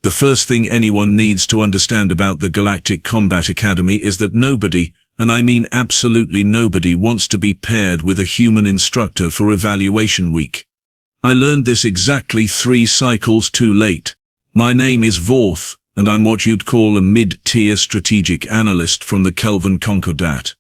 The first thing anyone needs to understand about the Galactic Combat Academy is that nobody, and I mean absolutely nobody, wants to be paired with a human instructor for evaluation week. I learned this exactly 3 cycles too late. My name is Vorth, and I'm what you'd call a mid-tier strategic analyst from the Kelvin Concordat.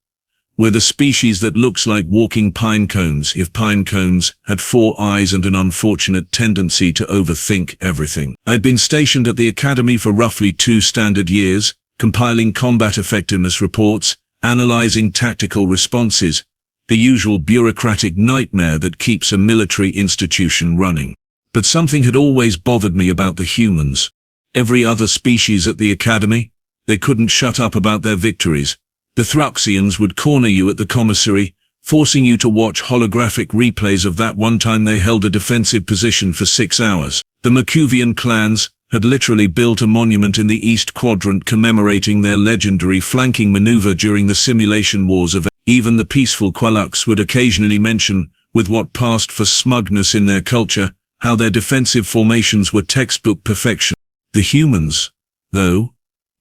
We're the species that looks like walking pine cones if pine cones had 4 eyes and an unfortunate tendency to overthink everything. I'd been stationed at the Academy for roughly 2 standard years, compiling combat effectiveness reports, analyzing tactical responses, the usual bureaucratic nightmare that keeps a military institution running. But something had always bothered me about the humans. Every other species at the Academy, they couldn't shut up about their victories. The Thruxians would corner you at the commissary, forcing you to watch holographic replays of that one time they held a defensive position for 6 hours. The Mercuvian clans had literally built a monument in the East Quadrant commemorating their legendary flanking maneuver during the simulation wars of even the peaceful Qualux would occasionally mention, with what passed for smugness in their culture, how their defensive formations were textbook perfection. The humans, though,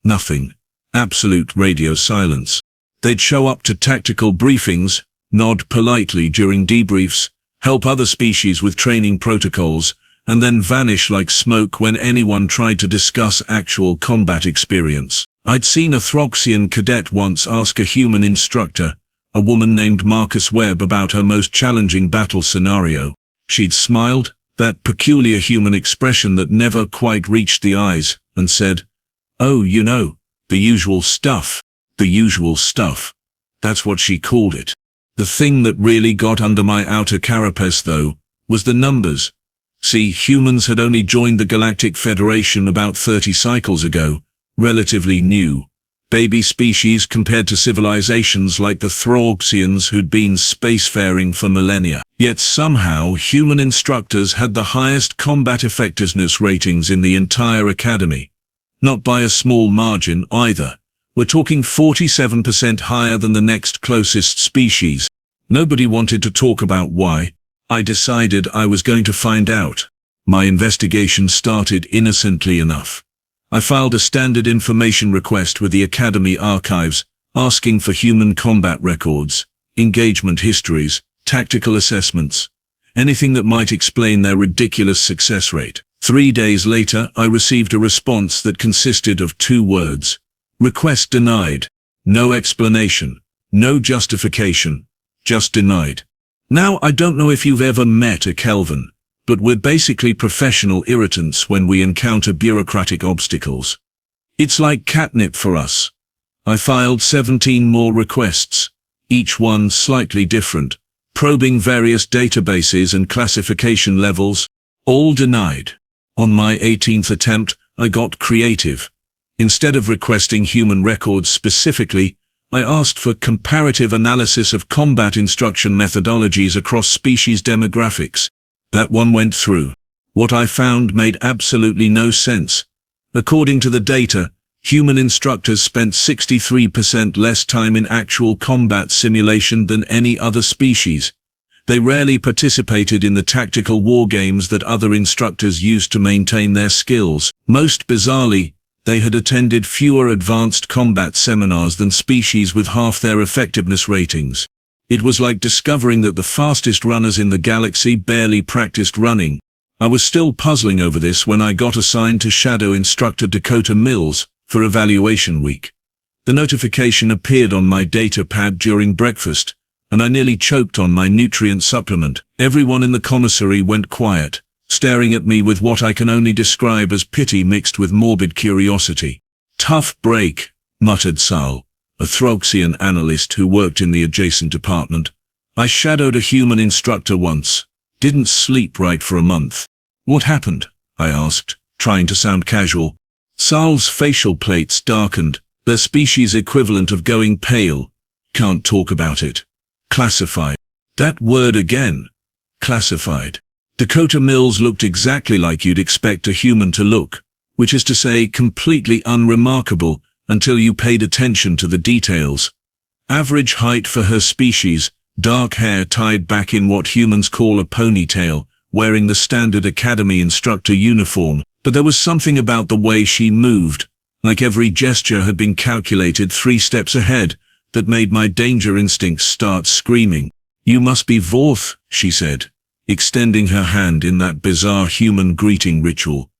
nothing. Absolute radio silence. They'd show up to tactical briefings, nod politely during debriefs, help other species with training protocols, and then vanish like smoke when anyone tried to discuss actual combat experience. I'd seen a Thruxian cadet once ask a human instructor, a woman named Marcus Webb, about her most challenging battle scenario. She'd smiled, that peculiar human expression that never quite reached the eyes, and said, "Oh, you know, the usual stuff." The usual stuff. That's what she called it. The thing that really got under my outer carapace, though, was the numbers. See, humans had only joined the Galactic Federation about 30 cycles ago, relatively new. Baby species compared to civilizations like the Thruxians who'd been spacefaring for millennia. Yet somehow human instructors had the highest combat effectiveness ratings in the entire Academy. Not by a small margin either. We're talking 47% higher than the next closest species. Nobody wanted to talk about why. I decided I was going to find out. My investigation started innocently enough. I filed a standard information request with the Academy archives, asking for human combat records, engagement histories, tactical assessments, anything that might explain their ridiculous success rate. 3 days later, I received a response that consisted of 2 words. Request denied. No explanation. No justification. Just denied. Now, I don't know if you've ever met a Kelvin, but we're basically professional irritants when we encounter bureaucratic obstacles. It's like catnip for us. I filed 17 more requests, each one slightly different, probing various databases and classification levels, all denied. On my 18th attempt, I got creative. Instead of requesting human records specifically, I asked for comparative analysis of combat instruction methodologies across species demographics. That one went through. What I found made absolutely no sense. According to the data, human instructors spent 63% less time in actual combat simulation than any other species. They rarely participated in the tactical war games that other instructors used to maintain their skills. Most bizarrely, they had attended fewer advanced combat seminars than species with half their effectiveness ratings. It was like discovering that the fastest runners in the galaxy barely practiced running. I was still puzzling over this when I got assigned to shadow instructor Dakota Mills for evaluation week. The notification appeared on my data pad during breakfast, and I nearly choked on my nutrient supplement. Everyone in the commissary went quiet, staring at me with what I can only describe as pity mixed with morbid curiosity. "Tough break," muttered Sal, a Thruxian analyst who worked in the adjacent department. "I shadowed a human instructor once. Didn't sleep right for a month." "What happened?" I asked, trying to sound casual. Sal's facial plates darkened, their species equivalent of going pale. "Can't talk about it." "Classified." That word again. Classified. Dakota Mills looked exactly like you'd expect a human to look, which is to say completely unremarkable until you paid attention to the details. Average height for her species, dark hair tied back in what humans call a ponytail, wearing the standard Academy instructor uniform. But there was something about the way she moved, like every gesture had been calculated 3 steps ahead, that made my danger instincts start screaming. "You must be Vorth," she said, extending her hand in that bizarre human greeting ritual.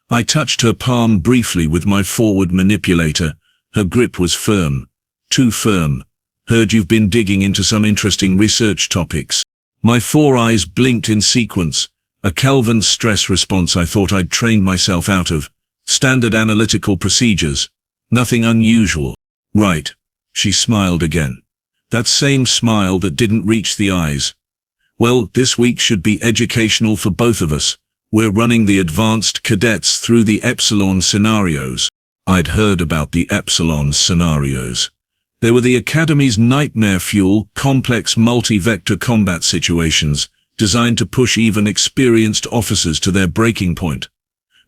I touched her palm briefly with my forward manipulator. Her grip was firm. Too firm. "Heard you've been digging into some interesting research topics." My 4 eyes blinked in sequence, a Kelvin stress response I thought I'd trained myself out of. Standard analytical procedures. Nothing unusual. "Right." She smiled again. That same smile that didn't reach the eyes. "Well, this week should be educational for both of us. We're running the advanced cadets through the Epsilon scenarios." I'd heard about the Epsilon scenarios. They were the Academy's nightmare fuel, complex multi-vector combat situations, designed to push even experienced officers to their breaking point.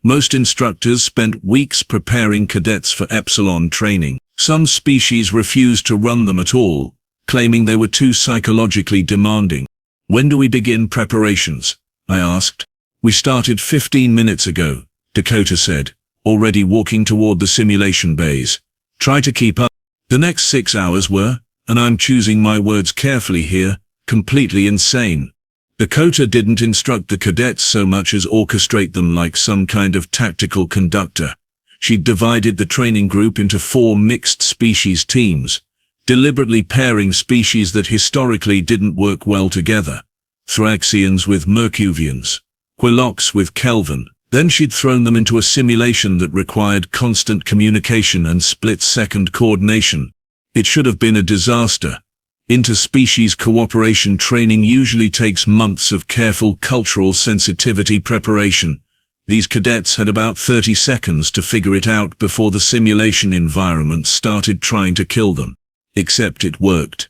Most instructors spent weeks preparing cadets for Epsilon training. Some species refused to run them at all, claiming they were too psychologically demanding. "When do we begin preparations?" I asked. "We started 15 minutes ago," Dakota said, already walking toward the simulation bays. "Try to keep up." The next 6 hours were, and I'm choosing my words carefully here, completely insane. Dakota didn't instruct the cadets so much as orchestrate them like some kind of tactical conductor. She'd divided the training group into 4 mixed species teams, deliberately pairing species that historically didn't work well together. Thraxians with Mercuvians, Quilox with Kelvin. Then she'd thrown them into a simulation that required constant communication and split-second coordination. It should have been a disaster. Interspecies cooperation training usually takes months of careful cultural sensitivity preparation. These cadets had about 30 seconds to figure it out before the simulation environment started trying to kill them. Except it worked.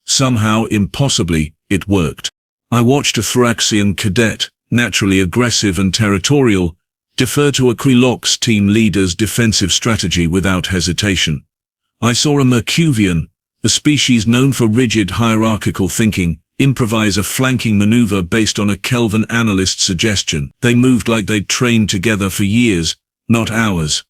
Somehow, impossibly, it worked. I watched a Thraxian cadet, naturally aggressive and territorial, defer to a Quilox team leader's defensive strategy without hesitation. I saw a Mercuvian, a species known for rigid hierarchical thinking, improvise a flanking maneuver based on a Kelvin Analyst suggestion. They moved like they'd trained together for years, not hours.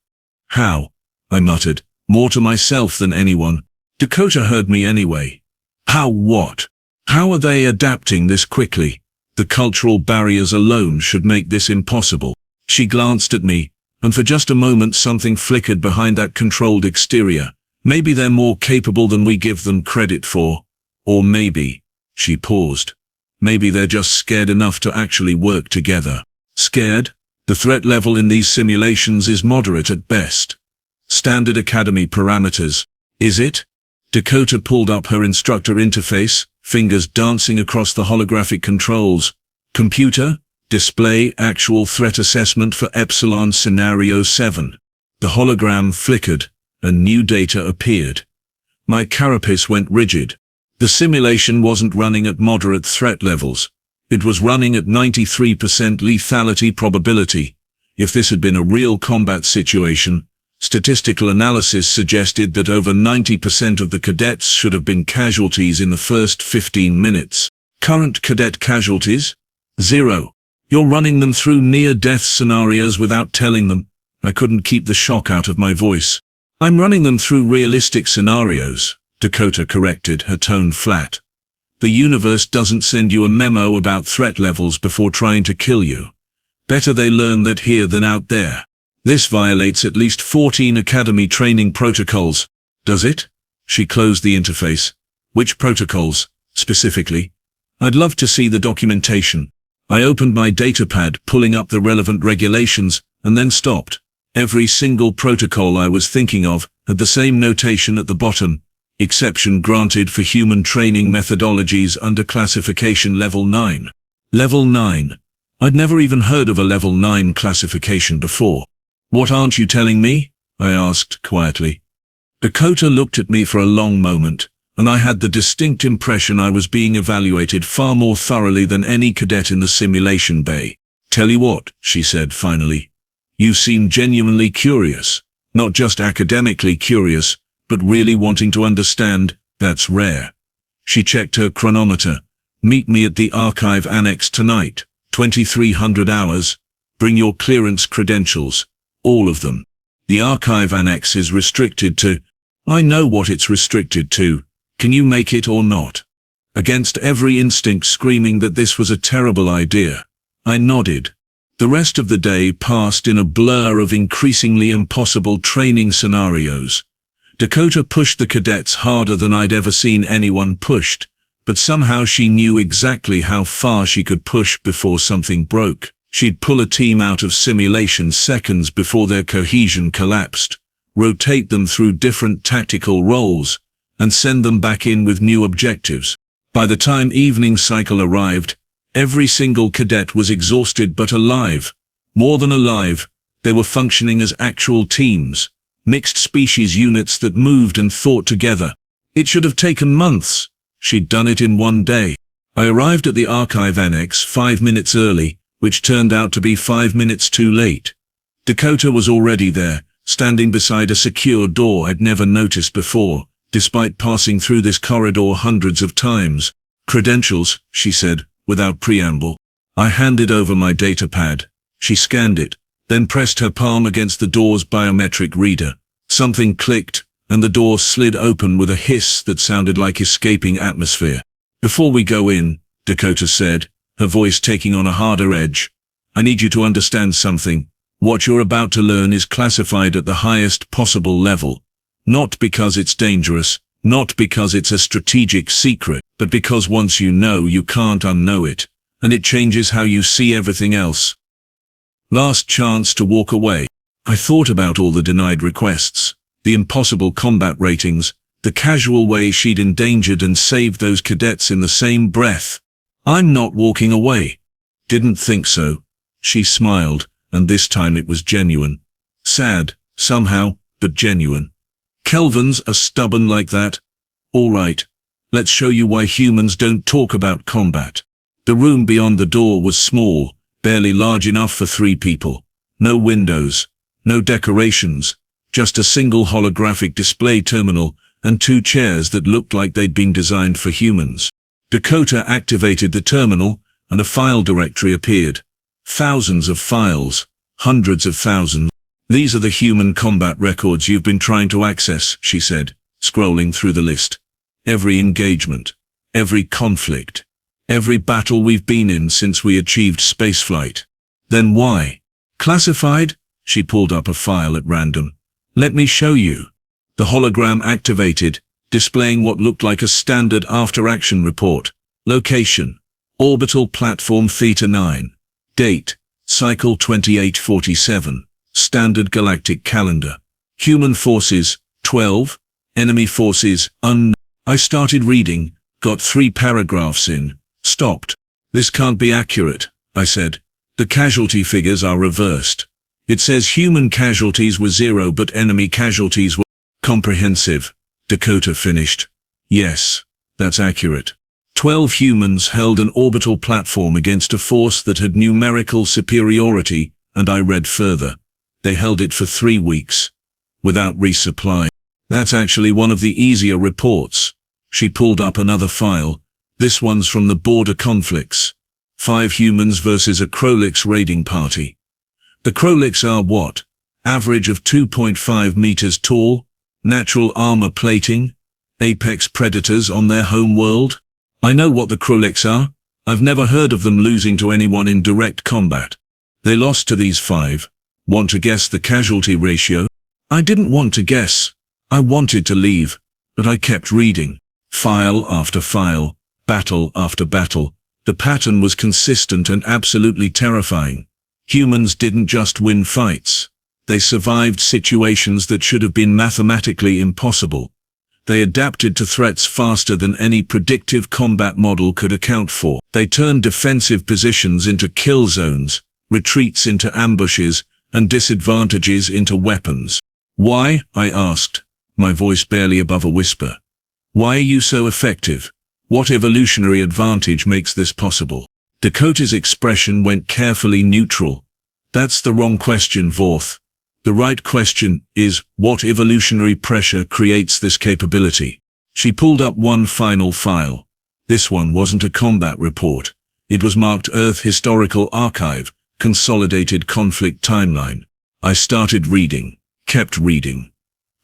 "How?" I muttered, more to myself than anyone. Dakota heard me anyway. "How what? How are they adapting this quickly? The cultural barriers alone should make this impossible." She glanced at me, and for just a moment something flickered behind that controlled exterior. Maybe they're more capable than we give them credit for. Or maybe, she paused, maybe they're just scared enough to actually work together. Scared? The threat level in these simulations is moderate at best. Standard Academy parameters. Is it? Dakota pulled up her instructor interface, fingers dancing across the holographic controls. "Computer, display actual threat assessment for Epsilon Scenario 7. The hologram flickered, and new data appeared. My carapace went rigid. The simulation wasn't running at moderate threat levels. It was running at 93% lethality probability. If this had been a real combat situation, statistical analysis suggested that over 90% of the cadets should have been casualties in the first 15 minutes. Current cadet casualties? 0. You're running them through near-death scenarios without telling them. I couldn't keep the shock out of my voice. "I'm running them through realistic scenarios," Dakota corrected, her tone flat. "The universe doesn't send you a memo about threat levels before trying to kill you. Better they learn that here than out there. This violates at least 14 Academy training protocols." "Does it?" She closed the interface. "Which protocols, specifically? I'd love to see the documentation." I opened my datapad, pulling up the relevant regulations, and then stopped. Every single protocol I was thinking of had the same notation at the bottom: exception granted for human training methodologies under classification level 9. Level 9. I'd never even heard of a level 9 classification before. "What aren't you telling me?" I asked quietly. Dakota looked at me for a long moment, and I had the distinct impression I was being evaluated far more thoroughly than any cadet in the simulation bay. "Tell you what," she said finally. "You seem genuinely curious. Not just academically curious, but really wanting to understand. That's rare." She checked her chronometer. "Meet me at the archive annex tonight, 2300 hours. Bring your clearance credentials. All of them. The archive annex is restricted to... I know what it's restricted to. Can you make it or not? Against every instinct screaming that this was a terrible idea, I nodded. The rest of the day passed in a blur of increasingly impossible training scenarios. Dakota pushed the cadets harder than I'd ever seen anyone pushed, but somehow she knew exactly how far she could push before something broke. She'd pull a team out of simulation seconds before their cohesion collapsed, rotate them through different tactical roles, and send them back in with new objectives. By the time evening cycle arrived, every single cadet was exhausted but alive. More than alive, they were functioning as actual teams, mixed species units that moved and thought together. It should have taken months. She'd done it in one day. I arrived at the archive annex 5 minutes early, which turned out to be 5 minutes too late. Dakota was already there, standing beside a secure door I'd never noticed before, despite passing through this corridor hundreds of times. Credentials, she said, without preamble. I handed over my datapad. She scanned it, then pressed her palm against the door's biometric reader. Something clicked, and the door slid open with a hiss that sounded like escaping atmosphere. Before we go in, Dakota said, her voice taking on a harder edge, I need you to understand something. What you're about to learn is classified at the highest possible level. Not because it's dangerous, not because it's a strategic secret, but because once you know, you can't unknow it, and it changes how you see everything else. Last chance to walk away. I thought about all the denied requests, the impossible combat ratings, the casual way she'd endangered and saved those cadets in the same breath. I'm not walking away. Didn't think so. She smiled, and this time it was genuine. Sad, somehow, but genuine. Kelvins are stubborn like that. All right. Let's show you why humans don't talk about combat. The room beyond the door was small, barely large enough for 3 people. No windows, no decorations, just a single holographic display terminal and 2 chairs that looked like they'd been designed for humans. Dakota activated the terminal, and a file directory appeared. Thousands of files, hundreds of thousands. These are the human combat records you've been trying to access, she said, scrolling through the list. Every engagement, every conflict, every battle we've been in since we achieved spaceflight. Then why? Classified? She pulled up a file at random. Let me show you. The hologram activated, displaying what looked like a standard after-action report. Location: Orbital Platform Theta 9. Date: Cycle 2847. Standard Galactic Calendar. Human forces, 12. Enemy forces, unknown. I started reading, got 3 paragraphs in, stopped. This can't be accurate, I said. The casualty figures are reversed. It says human casualties were 0 but enemy casualties were comprehensive. Dakota finished. Yes, that's accurate. 12 humans held an orbital platform against a force that had numerical superiority, and I read further. They held it for 3 weeks, without resupply. That's actually one of the easier reports. She pulled up another file. This one's from the border conflicts. 5 humans versus a Krolix raiding party. The Krolix are what? Average of 2.5 meters tall, natural armor plating, apex predators on their home world. I know what the Krolix are. I've never heard of them losing to anyone in direct combat. They lost to these 5. Want to guess the casualty ratio? I didn't want to guess. I wanted to leave, but I kept reading. File after file, battle after battle. The pattern was consistent and absolutely terrifying. Humans didn't just win fights. They survived situations that should have been mathematically impossible. They adapted to threats faster than any predictive combat model could account for. They turned defensive positions into kill zones, retreats into ambushes, and disadvantages into weapons. Why? I asked, my voice barely above a whisper. Why are you so effective? What evolutionary advantage makes this possible? Dakota's expression went carefully neutral. That's the wrong question, Vorth. The right question is, what evolutionary pressure creates this capability? She pulled up one final file. This one wasn't a combat report. It was marked Earth Historical Archive, Consolidated Conflict Timeline. I started reading, kept reading,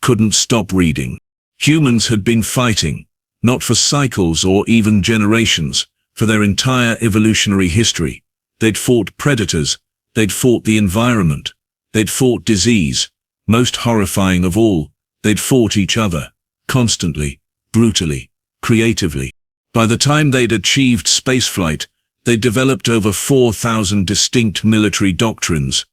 couldn't stop reading. Humans had been fighting, not for cycles or even generations, for their entire evolutionary history. They'd fought predators, they'd fought the environment, they'd fought disease. Most horrifying of all, they'd fought each other, constantly, brutally, creatively. By the time they'd achieved spaceflight, they'd developed over 4,000 distinct military doctrines.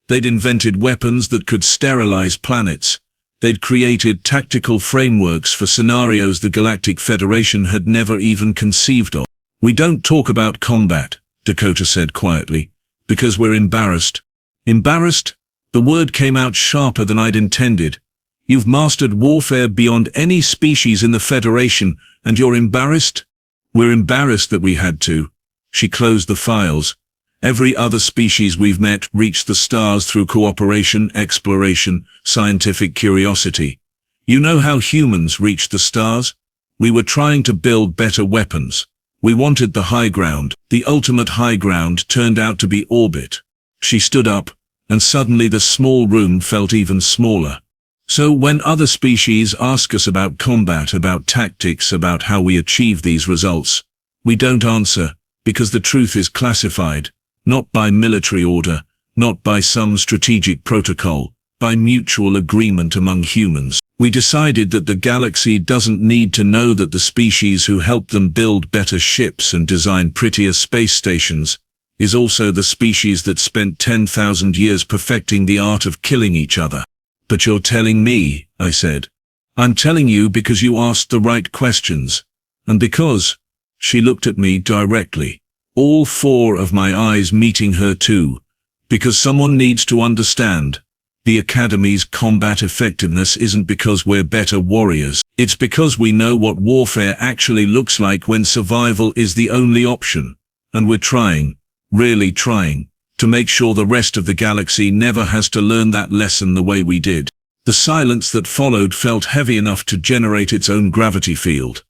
They'd invented weapons that could sterilize planets. They'd created tactical frameworks for scenarios the Galactic Federation had never even conceived of. "We don't talk about combat," Dakota said quietly, "because we're embarrassed." Embarrassed? The word came out sharper than I'd intended. "You've mastered warfare beyond any species in the Federation, and you're embarrassed?" "We're embarrassed that we had to." She closed the files. "Every other species we've met reached the stars through cooperation, exploration, scientific curiosity. You know how humans reached the stars? We were trying to build better weapons. We wanted the high ground. The ultimate high ground turned out to be orbit." She stood up, and suddenly the small room felt even smaller. "So when other species ask us about combat, about tactics, about how we achieve these results, we don't answer, because the truth is classified, not by military order, not by some strategic protocol, by mutual agreement among humans. We decided that the galaxy doesn't need to know that the species who helped them build better ships and design prettier space stations is also the species that spent 10,000 years perfecting the art of killing each other." "But you're telling me," I said. "I'm telling you because you asked the right questions. And because—" She looked at me directly, all four of my eyes meeting her too. "Because someone needs to understand. The Academy's combat effectiveness isn't because we're better warriors. It's because we know what warfare actually looks like when survival is the only option. And we're trying, really trying, to make sure the rest of the galaxy never has to learn that lesson the way we did." The silence that followed felt heavy enough to generate its own gravity field.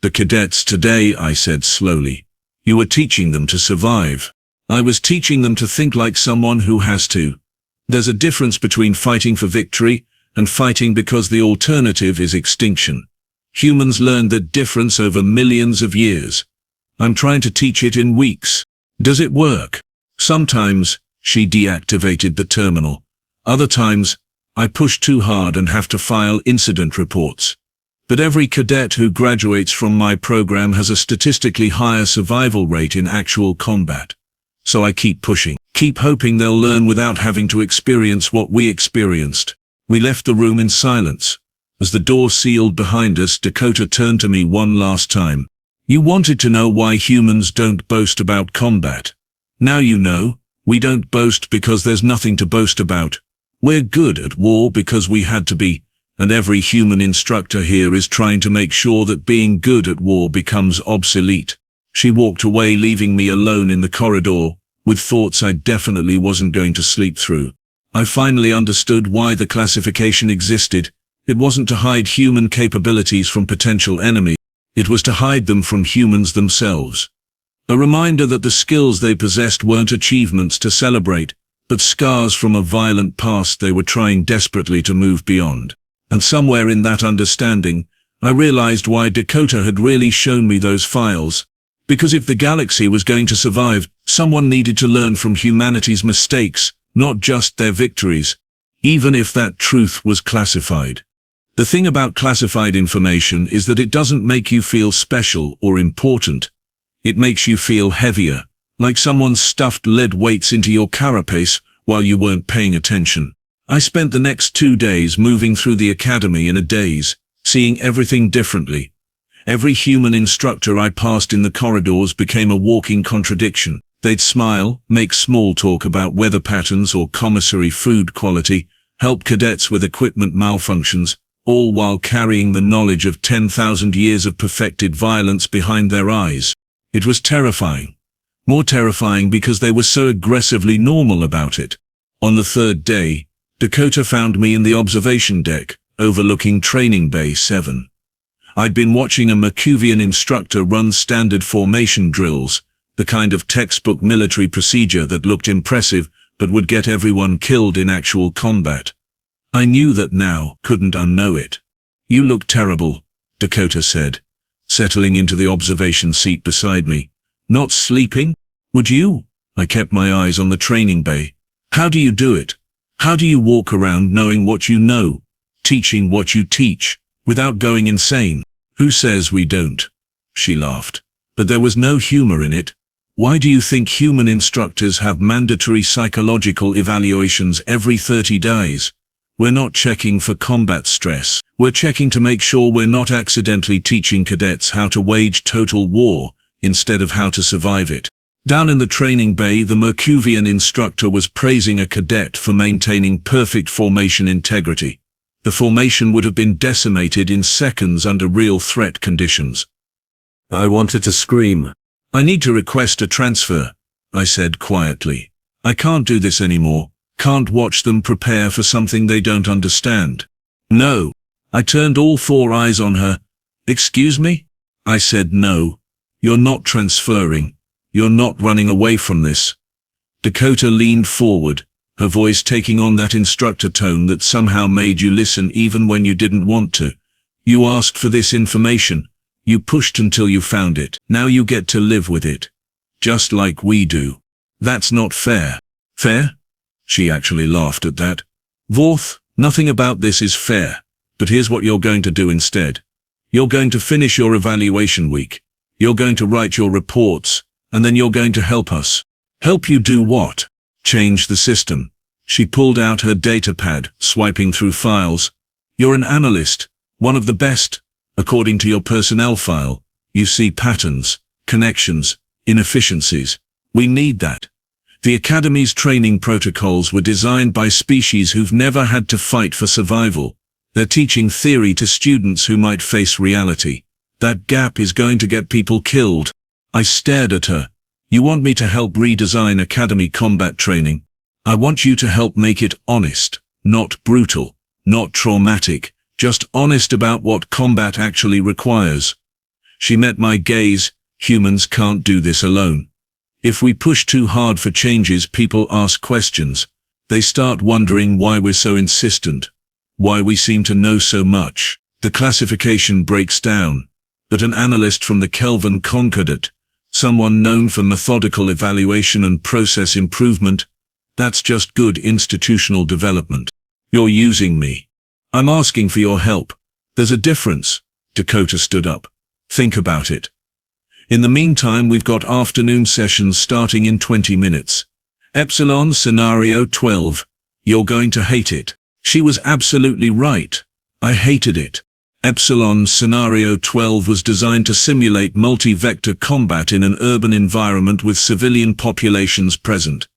"The cadets today," I said slowly. "You were teaching them to survive. I was teaching them to think like someone who has to. There's a difference between fighting for victory and fighting because the alternative is extinction. Humans learned that difference over millions of years. I'm trying to teach it in weeks. Does it work? Sometimes," she deactivated the terminal. "Other times, I push too hard and have to file incident reports. But every cadet who graduates from my program has a statistically higher survival rate in actual combat. So I keep pushing, keep hoping they'll learn without having to experience what we experienced." We left the room in silence. As the door sealed behind us, Dakota turned to me one last time. "You wanted to know why humans don't boast about combat. Now you know. We don't boast because there's nothing to boast about. We're good at war because we had to be, and every human instructor here is trying to make sure that being good at war becomes obsolete." She walked away, leaving me alone in the corridor, with thoughts I definitely wasn't going to sleep through. I finally understood why the classification existed. It wasn't to hide human capabilities from potential enemies. It was to hide them from humans themselves. A reminder that the skills they possessed weren't achievements to celebrate, but scars from a violent past they were trying desperately to move beyond. And somewhere in that understanding, I realized why Dakota had really shown me those files. Because if the galaxy was going to survive, someone needed to learn from humanity's mistakes, not just their victories, even if that truth was classified. The thing about classified information is that it doesn't make you feel special or important. It makes you feel heavier, like someone stuffed lead weights into your carapace while you weren't paying attention. I spent the next 2 days moving through the academy in a daze, seeing everything differently. Every human instructor I passed in the corridors became a walking contradiction. They'd smile, make small talk about weather patterns or commissary food quality, help cadets with equipment malfunctions, all while carrying the knowledge of 10,000 years of perfected violence behind their eyes. It was terrifying. More terrifying because they were so aggressively normal about it. On the 3rd day, Dakota found me in the observation deck, overlooking Training Bay 7. I'd been watching a Mercuvian instructor run standard formation drills, The kind of textbook military procedure that looked impressive but would get everyone killed in actual combat. I knew that now, couldn't unknow it. "You look terrible," Dakota said, settling into the observation seat beside me. "Not sleeping? Would you?" I kept my eyes on the training bay. "How do you do it? How do you walk around knowing what you know, teaching what you teach, without going insane?" "Who says we don't?" She laughed. But there was no humor in it. "Why do you think human instructors have mandatory psychological evaluations every 30 days? We're not checking for combat stress. We're checking to make sure we're not accidentally teaching cadets how to wage total war, instead of how to survive it." Down in the training bay, the Mercuvian instructor was praising a cadet for maintaining perfect formation integrity. The formation would have been decimated in seconds under real threat conditions. I wanted to scream. "I need to request a transfer," I said quietly. "I can't do this anymore. Can't watch them prepare for something they don't understand." "No." I turned all four eyes on her. "Excuse me?" I said. "No. You're not transferring. You're not running away from this." Dakota leaned forward, her voice taking on that instructor tone that somehow made you listen even when you didn't want to. "You asked for this information. You pushed until you found it. Now you get to live with it. Just like we do. That's not fair." "Fair?" She actually laughed at that. "Vorth, nothing about this is fair. But here's what you're going to do instead. You're going to finish your evaluation week. You're going to write your reports, and then you're going to help us." "Help you do what?" "Change the system." She pulled out her datapad, swiping through files. "You're an analyst, one of the best. According to your personnel file, you see patterns, connections, inefficiencies. We need that. The Academy's training protocols were designed by species who've never had to fight for survival. They're teaching theory to students who might face reality. That gap is going to get people killed." I stared at her. "You want me to help redesign Academy combat training? I want you to help make it honest, not brutal, not traumatic, just honest about what combat actually requires." She met my gaze. "Humans can't do this alone. If we push too hard for changes, people ask questions. They start wondering why we're so insistent, why we seem to know so much. The classification breaks down. But an analyst from the Kelvin Concordat, someone known for methodical evaluation and process improvement, that's just good institutional development. You're using me. I'm asking for your help. There's a difference." Dakota stood up. "Think about it. In the meantime, we've got afternoon sessions starting in 20 minutes. Epsilon Scenario 12. You're going to hate it." She was absolutely right. I hated it. Epsilon Scenario 12 was designed to simulate multi-vector combat in an urban environment with civilian populations present.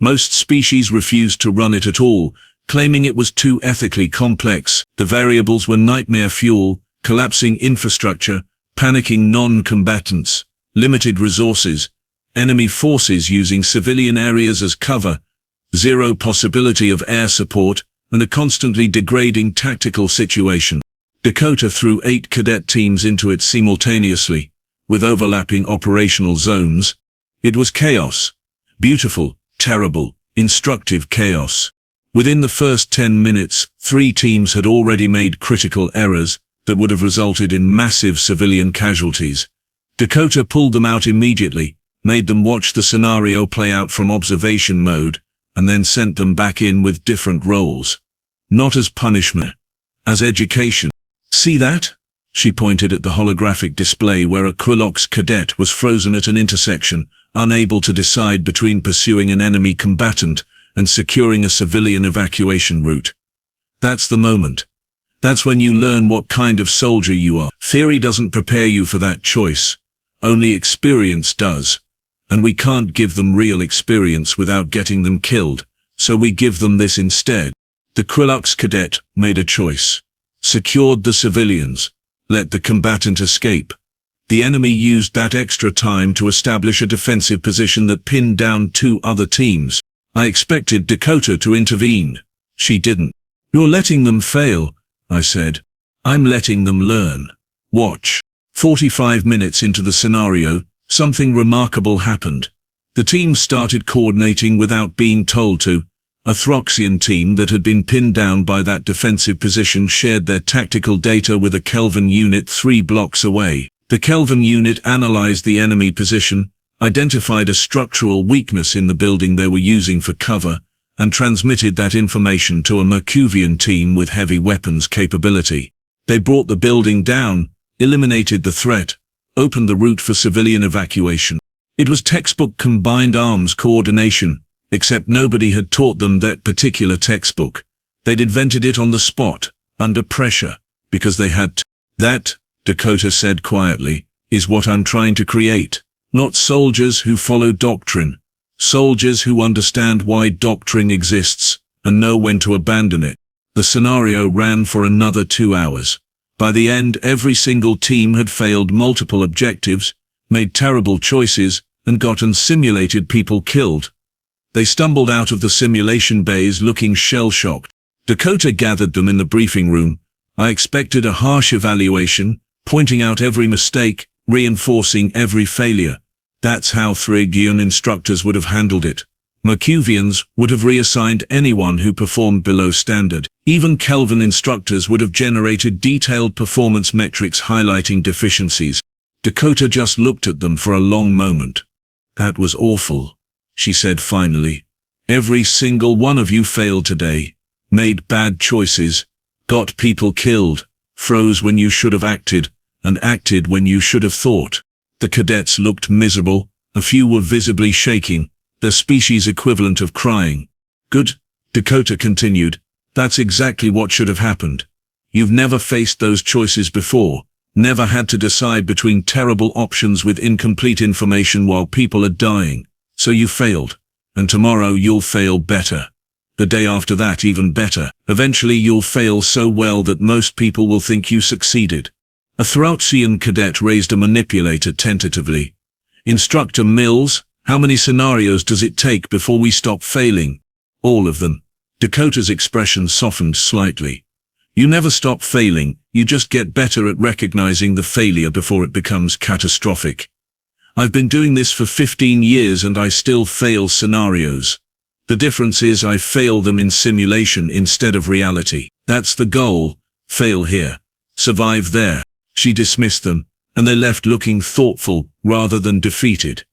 Most species refused to run it at all, claiming it was too ethically complex. The variables were nightmare fuel, collapsing infrastructure, panicking non-combatants, limited resources, enemy forces using civilian areas as cover, zero possibility of air support, and a constantly degrading tactical situation. Dakota threw 8 cadet teams into it simultaneously, with overlapping operational zones. It was chaos. Beautiful, terrible, instructive chaos. Within the first 10 minutes, 3 teams had already made critical errors that would have resulted in massive civilian casualties. Dakota pulled them out immediately, made them watch the scenario play out from observation mode, and then sent them back in with different roles. Not as punishment, as education. "See that?" She pointed at the holographic display where a Quilox cadet was frozen at an intersection, unable to decide between pursuing an enemy combatant and securing a civilian evacuation route. That's the moment. That's when you learn what kind of soldier you are. Theory doesn't prepare you for that choice. Only experience does. And we can't give them real experience without getting them killed, so we give them this instead. The Quilox cadet made a choice. Secured the civilians. Let the combatant escape. The enemy used that extra time to establish a defensive position that pinned down 2 other teams. I expected Dakota to intervene. She didn't. "You're letting them fail," I said. "I'm letting them learn. Watch." 45 minutes into the scenario, something remarkable happened. The team started coordinating without being told to. A Throxian team that had been pinned down by that defensive position shared their tactical data with a Kelvin unit 3 blocks away. The Kelvin unit analyzed the enemy position, identified a structural weakness in the building they were using for cover, and transmitted that information to a Mercuvian team with heavy weapons capability. They brought the building down, eliminated the threat, opened the route for civilian evacuation. It was textbook combined arms coordination, except nobody had taught them that particular textbook. They'd invented it on the spot, under pressure, because they had to. That, Dakota said quietly, is what I'm trying to create. Not soldiers who follow doctrine. Soldiers who understand why doctrine exists, and know when to abandon it. The scenario ran for another 2 hours. By the end, every single team had failed multiple objectives, made terrible choices, and gotten simulated people killed. They stumbled out of the simulation bays looking shell-shocked. Dakota gathered them in the briefing room. I expected a harsh evaluation, pointing out every mistake, reinforcing every failure. That's how Thrigian instructors would have handled it. Mercuvians would have reassigned anyone who performed below standard. Even Kelvin instructors would have generated detailed performance metrics highlighting deficiencies. Dakota just looked at them for a long moment. That was awful, she said finally. Every single one of you failed today, made bad choices, got people killed, froze when you should have acted, and acted when you should have thought. The cadets looked miserable, a few were visibly shaking, their species equivalent of crying. Good, Dakota continued, that's exactly what should have happened. You've never faced those choices before, never had to decide between terrible options with incomplete information while people are dying. So you failed, and tomorrow you'll fail better. The day after that even better. Eventually you'll fail so well that most people will think you succeeded. A Throxian cadet raised a manipulator tentatively. Instructor Mills, how many scenarios does it take before we stop failing? All of them. Dakota's expression softened slightly. You never stop failing, you just get better at recognizing the failure before it becomes catastrophic. I've been doing this for 15 years and I still fail scenarios. The difference is I fail them in simulation instead of reality. That's the goal. Fail here. Survive there. She dismissed them, and they left looking thoughtful rather than defeated.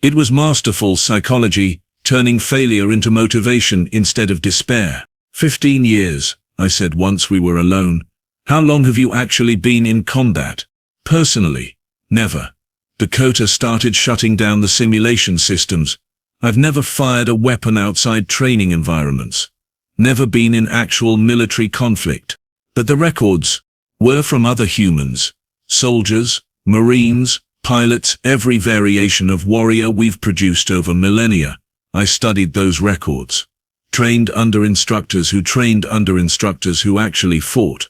It was masterful psychology, turning failure into motivation instead of despair. 15 years, I said once we were alone. How long have you actually been in combat? Personally, never. Dakota started shutting down the simulation systems. I've never fired a weapon outside training environments. Never been in actual military conflict. But the records were from other humans. Soldiers, Marines, pilots, every variation of warrior we've produced over millennia. I studied those records. Trained under instructors who trained under instructors who actually fought.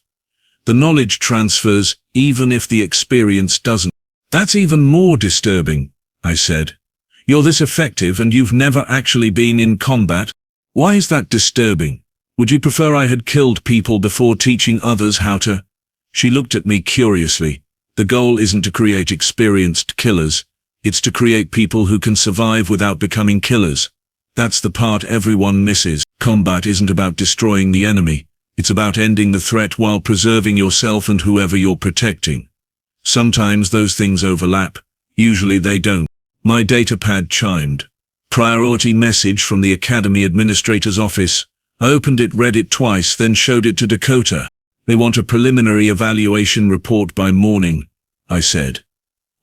The knowledge transfers, even if the experience doesn't. That's even more disturbing, I said. You're this effective and you've never actually been in combat? Why is that disturbing? Would you prefer I had killed people before teaching others how to? She looked at me curiously. The goal isn't to create experienced killers. It's to create people who can survive without becoming killers. That's the part everyone misses. Combat isn't about destroying the enemy. It's about ending the threat while preserving yourself and whoever you're protecting. Sometimes those things overlap. Usually they don't. My datapad chimed. Priority message from the Academy Administrator's office. I opened it, read it twice, then showed it to Dakota. They want a preliminary evaluation report by morning, I said.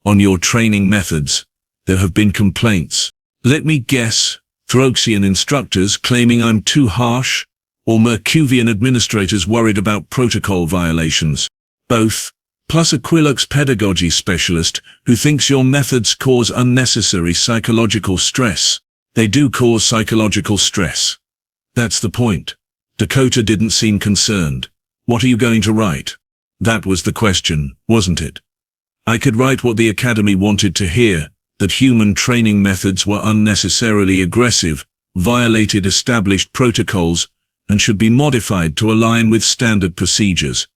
On your training methods. There have been complaints. Let me guess. Throxian instructors claiming I'm too harsh? Or Mercuvian administrators worried about protocol violations? Both. Plus a Quilux pedagogy specialist who thinks your methods cause unnecessary psychological stress. They do cause psychological stress. That's the point. Dakota didn't seem concerned. What are you going to write? That was the question, wasn't it? I could write what the Academy wanted to hear, that human training methods were unnecessarily aggressive, violated established protocols, and should be modified to align with standard procedures.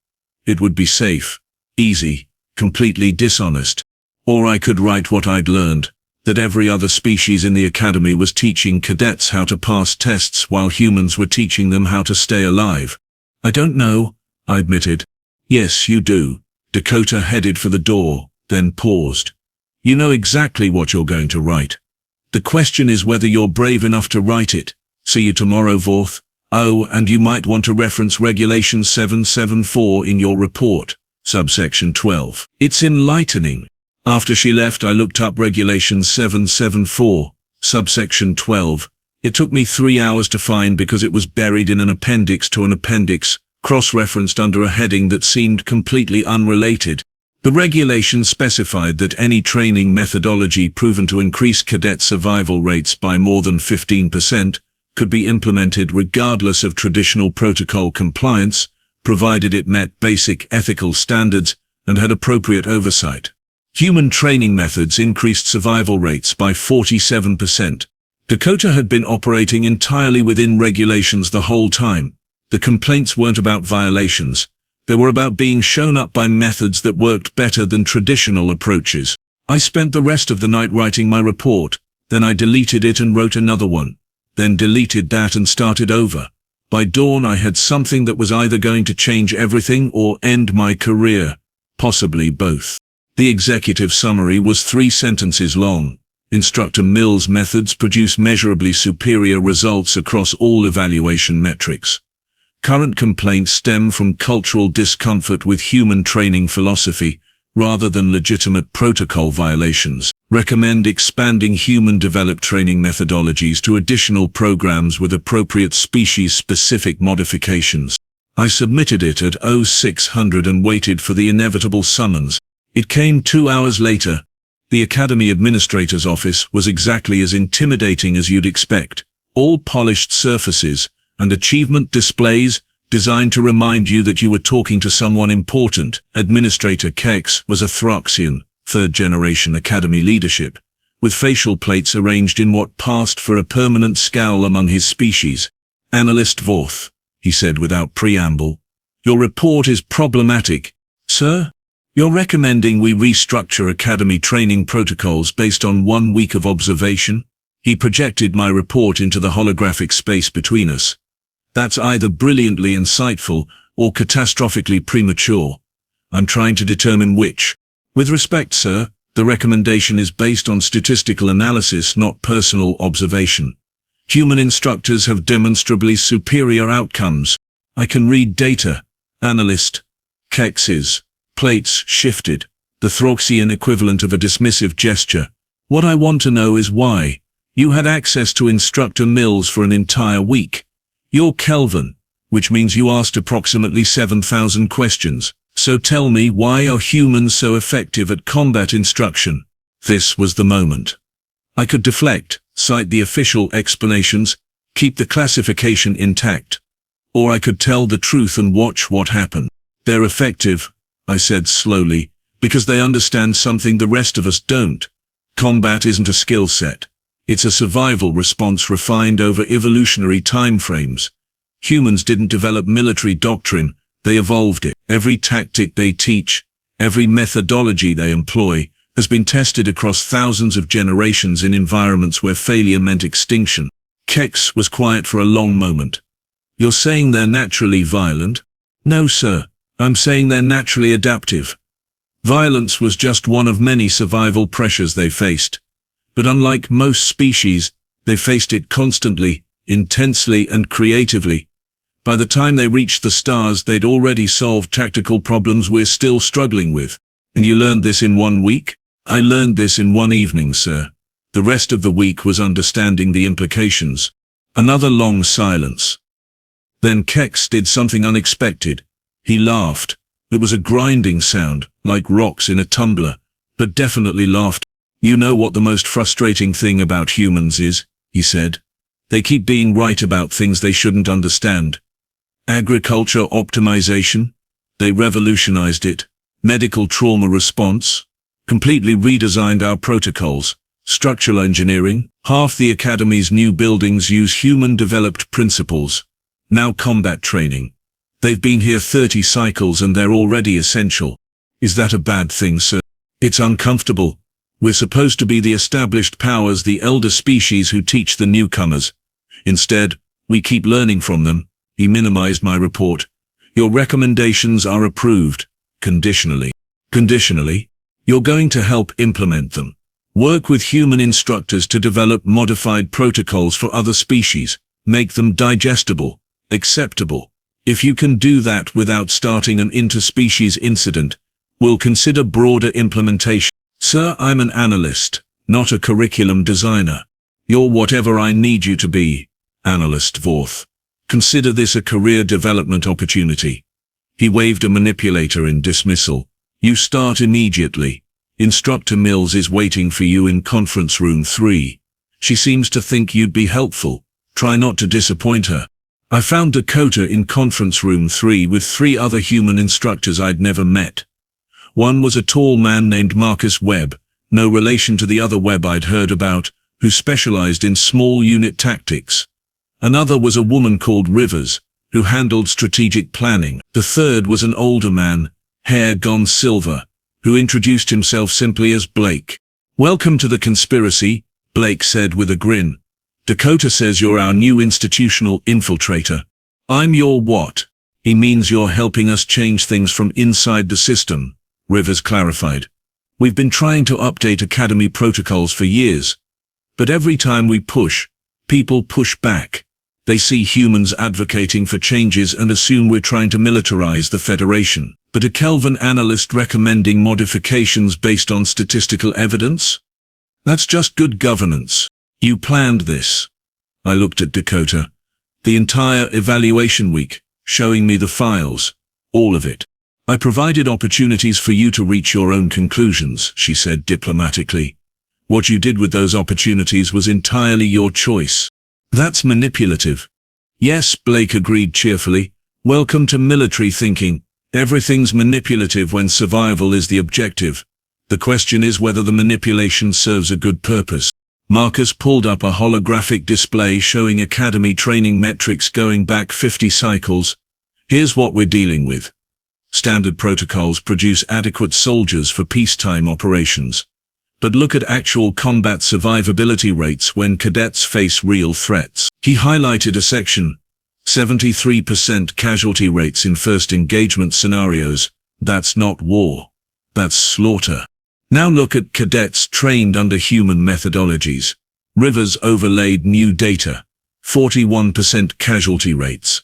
It would be safe. Easy, completely dishonest. Or I could write what I'd learned, that every other species in the academy was teaching cadets how to pass tests while humans were teaching them how to stay alive. I don't know, I admitted. Yes, you do. Dakota headed for the door, then paused. You know exactly what you're going to write. The question is whether you're brave enough to write it. See you tomorrow, Vorth. Oh, and you might want to reference Regulation 774 in your report, subsection 12. It's enlightening. After she left, I looked up Regulation 774, subsection 12. It took me 3 hours to find because it was buried in an appendix to an appendix, cross-referenced under a heading that seemed completely unrelated. The regulation specified that any training methodology proven to increase cadet survival rates by more than 15% could be implemented regardless of traditional protocol compliance, provided it met basic ethical standards and had appropriate oversight. Human training methods increased survival rates by 47%. Dakota had been operating entirely within regulations the whole time. The complaints weren't about violations. They were about being shown up by methods that worked better than traditional approaches. I spent the rest of the night writing my report, then I deleted it and wrote another one, then deleted that and started over. By dawn I had something that was either going to change everything or end my career, possibly both. The executive summary was 3 sentences long. Instructor Mill's methods produce measurably superior results across all evaluation metrics. Current complaints stem from cultural discomfort with human training philosophy, rather than legitimate protocol violations. Recommend expanding human-developed training methodologies to additional programs with appropriate species-specific modifications. I submitted it at 0600 and waited for the inevitable summons. It came 2 hours later. The Academy Administrator's office was exactly as intimidating as you'd expect. All polished surfaces and achievement displays designed to remind you that you were talking to someone important. Administrator Kex was a Throxian, third-generation Academy leadership, with facial plates arranged in what passed for a permanent scowl among his species. Analyst Vorth, he said without preamble. Your report is problematic, sir. You're recommending we restructure Academy training protocols based on 1 week of observation? He projected my report into the holographic space between us. That's either brilliantly insightful or catastrophically premature. I'm trying to determine which. With respect, sir, the recommendation is based on statistical analysis, not personal observation. Human instructors have demonstrably superior outcomes. I can read data. Analyst. Kex's. Plates shifted, the Throxian equivalent of a dismissive gesture. What I want to know is why. You had access to Instructor Mills for an entire week. You're Kelvin, which means you asked approximately 7,000 questions. So tell me, why are humans so effective at combat instruction? This was the moment. I could deflect, cite the official explanations, keep the classification intact. Or I could tell the truth and watch what happened. They're effective, I said slowly, because they understand something the rest of us don't. Combat isn't a skill set. It's a survival response refined over evolutionary timeframes. Humans didn't develop military doctrine, they evolved it. Every tactic they teach, every methodology they employ, has been tested across thousands of generations in environments where failure meant extinction. Kex was quiet for a long moment. You're saying they're naturally violent? No, sir. I'm saying they're naturally adaptive. Violence was just one of many survival pressures they faced. But unlike most species, they faced it constantly, intensely and creatively. By the time they reached the stars, they'd already solved tactical problems we're still struggling with. And you learned this in 1 week? I learned this in 1 evening, sir. The rest of the week was understanding the implications. Another long silence. Then Kex did something unexpected. He laughed. It was a grinding sound, like rocks in a tumbler, but definitely laughed. You know what the most frustrating thing about humans is, he said. They keep being right about things they shouldn't understand. Agriculture optimization? They revolutionized it. Medical trauma response? Completely redesigned our protocols. Structural engineering? Half the Academy's new buildings use human-developed principles. Now combat training. They've been here 30 cycles and they're already essential. Is that a bad thing, sir? It's uncomfortable, We're supposed to be the established powers, the elder species who teach the newcomers. Instead, we keep learning from them. He minimized my report. Your recommendations are approved. Conditionally. Conditionally? You're going to help implement them. Work with human instructors to develop modified protocols for other species. Make them digestible, acceptable. If you can do that without starting an interspecies incident, we'll consider broader implementation. Sir, I'm an analyst, not a curriculum designer. You're whatever I need you to be, Analyst Vorth. Consider this a career development opportunity. He waved a manipulator in dismissal. You start immediately. Instructor Mills is waiting for you in conference room 3. She seems to think you'd be helpful. Try not to disappoint her. I found Dakota in conference room 3 with 3 other human instructors I'd never met. One was a tall man named Marcus Webb, no relation to the other Webb I'd heard about, who specialized in small unit tactics. Another was a woman called Rivers, who handled strategic planning. The third was an older man, hair gone silver, who introduced himself simply as Blake. Welcome to the conspiracy, Blake said with a grin. Dakota says you're our new institutional infiltrator. I'm your what? He means you're helping us change things from inside the system, Rivers clarified. We've been trying to update Academy protocols for years. But every time we push, people push back. They see humans advocating for changes and assume we're trying to militarize the Federation. But a Kelvin analyst recommending modifications based on statistical evidence? That's just good governance. You planned this. I looked at Dakota. The entire evaluation week, showing me the files. All of it. I provided opportunities for you to reach your own conclusions, she said diplomatically. What you did with those opportunities was entirely your choice. That's manipulative. Yes, Blake agreed cheerfully. Welcome to military thinking. Everything's manipulative when survival is the objective. The question is whether the manipulation serves a good purpose. Marcus pulled up a holographic display showing Academy training metrics going back 50 cycles. Here's what we're dealing with. Standard protocols produce adequate soldiers for peacetime operations. But look at actual combat survivability rates when cadets face real threats. He highlighted a section. 73% casualty rates in first engagement scenarios. That's not war. That's slaughter. Now look at cadets trained under human methodologies. Rivers overlaid new data. 41% casualty rates.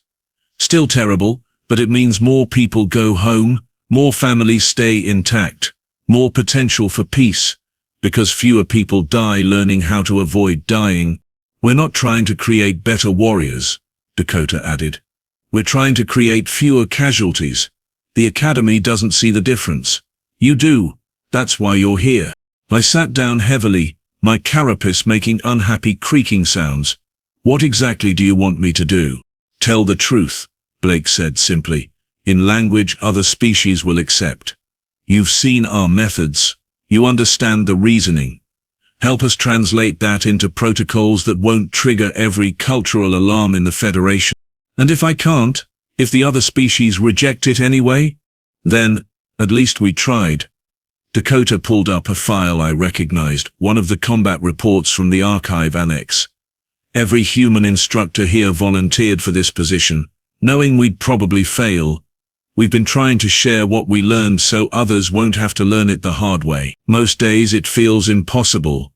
Still terrible, but it means more people go home, more families stay intact, more potential for peace. Because fewer people die learning how to avoid dying. We're not trying to create better warriors, Dakota added. We're trying to create fewer casualties. The Academy doesn't see the difference. You do. That's why you're here. I sat down heavily, my carapace making unhappy creaking sounds. What exactly do you want me to do? Tell the truth, Blake said simply, in language other species will accept. You've seen our methods. You understand the reasoning. Help us translate that into protocols that won't trigger every cultural alarm in the Federation. And if I can't, if the other species reject it anyway, then, at least we tried. Dakota pulled up a file I recognized, one of the combat reports from the archive annex. Every human instructor here volunteered for this position, knowing we'd probably fail. We've been trying to share what we learned so others won't have to learn it the hard way. Most days it feels impossible.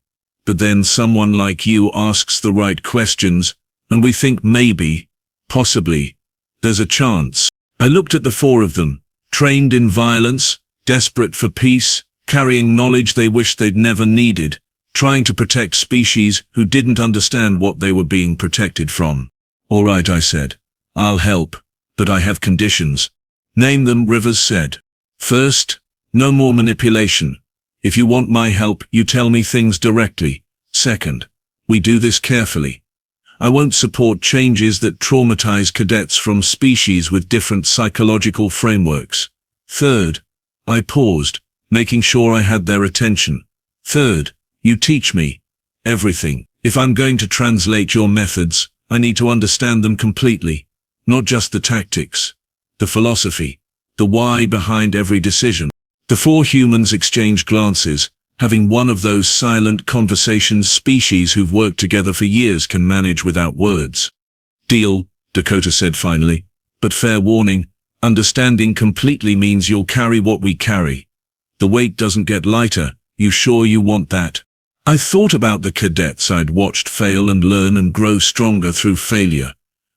But then someone like you asks the right questions, and we think maybe, possibly, there's a chance. I looked at the 4 of them, trained in violence, desperate for peace, carrying knowledge they wished they'd never needed, trying to protect species who didn't understand what they were being protected from. All right, I said. I'll help, but I have conditions. Name them, Rivers said. First, no more manipulation. If you want my help, you tell me things directly. Second, we do this carefully. I won't support changes that traumatize cadets from species with different psychological frameworks. Third, I paused, making sure I had their attention. Third, you teach me everything. If I'm going to translate your methods, I need to understand them completely, not just the tactics. The philosophy, the why behind every decision. The 4 humans exchanged glances, Having one of those silent conversations species who've worked together for years can manage without words. Deal, Dakota said finally. But fair warning, understanding completely means you'll carry what we carry. The weight doesn't get lighter. You sure you want that? I thought about the cadets I'd watched fail and learn and grow stronger through failure.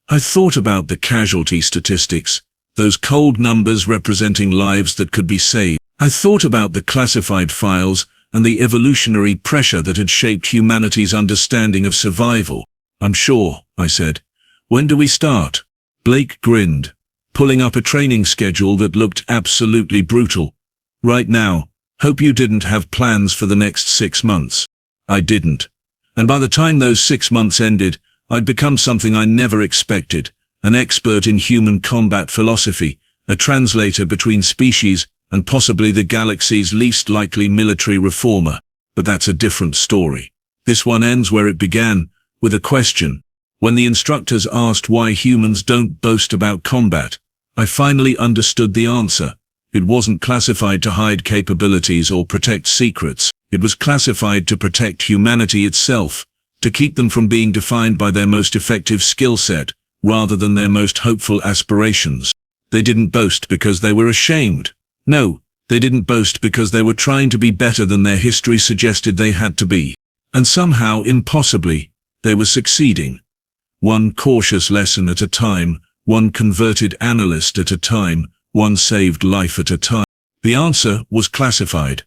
I thought about the casualty statistics, those cold numbers representing lives that could be saved. I thought about the classified files and the evolutionary pressure that had shaped humanity's understanding of survival. I'm sure, I said. When do we start? Blake grinned, pulling up a training schedule that looked absolutely brutal. Right now. Hope you didn't have plans for the next 6 months. I didn't. And by the time those 6 months ended, I'd become something I never expected, an expert in human combat philosophy, a translator between species, and possibly the galaxy's least likely military reformer. But that's a different story. This one ends where it began, with a question. When the instructors asked why humans don't boast about combat, I finally understood the answer. It wasn't classified to hide capabilities or protect secrets. It was classified to protect humanity itself, to keep them from being defined by their most effective skill set, rather than their most hopeful aspirations. They didn't boast because they were ashamed. No, they didn't boast because they were trying to be better than their history suggested they had to be. And somehow, impossibly, they were succeeding. One cautious lesson at a time, one converted analyst at a time, one saved life at a time. The answer was classified.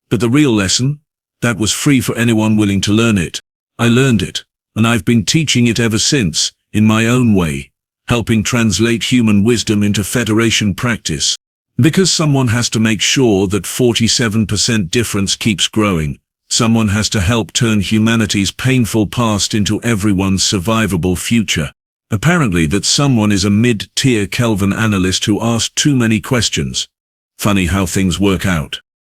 But the real lesson? That was free for anyone willing to learn it. I learned it, and I've been teaching it ever since, in my own way, helping translate human wisdom into Federation practice. Because someone has to make sure that 47% difference keeps growing, someone has to help turn humanity's painful past into everyone's survivable future. Apparently that someone is a mid-tier Kelvin analyst who asked too many questions. Funny how things work out.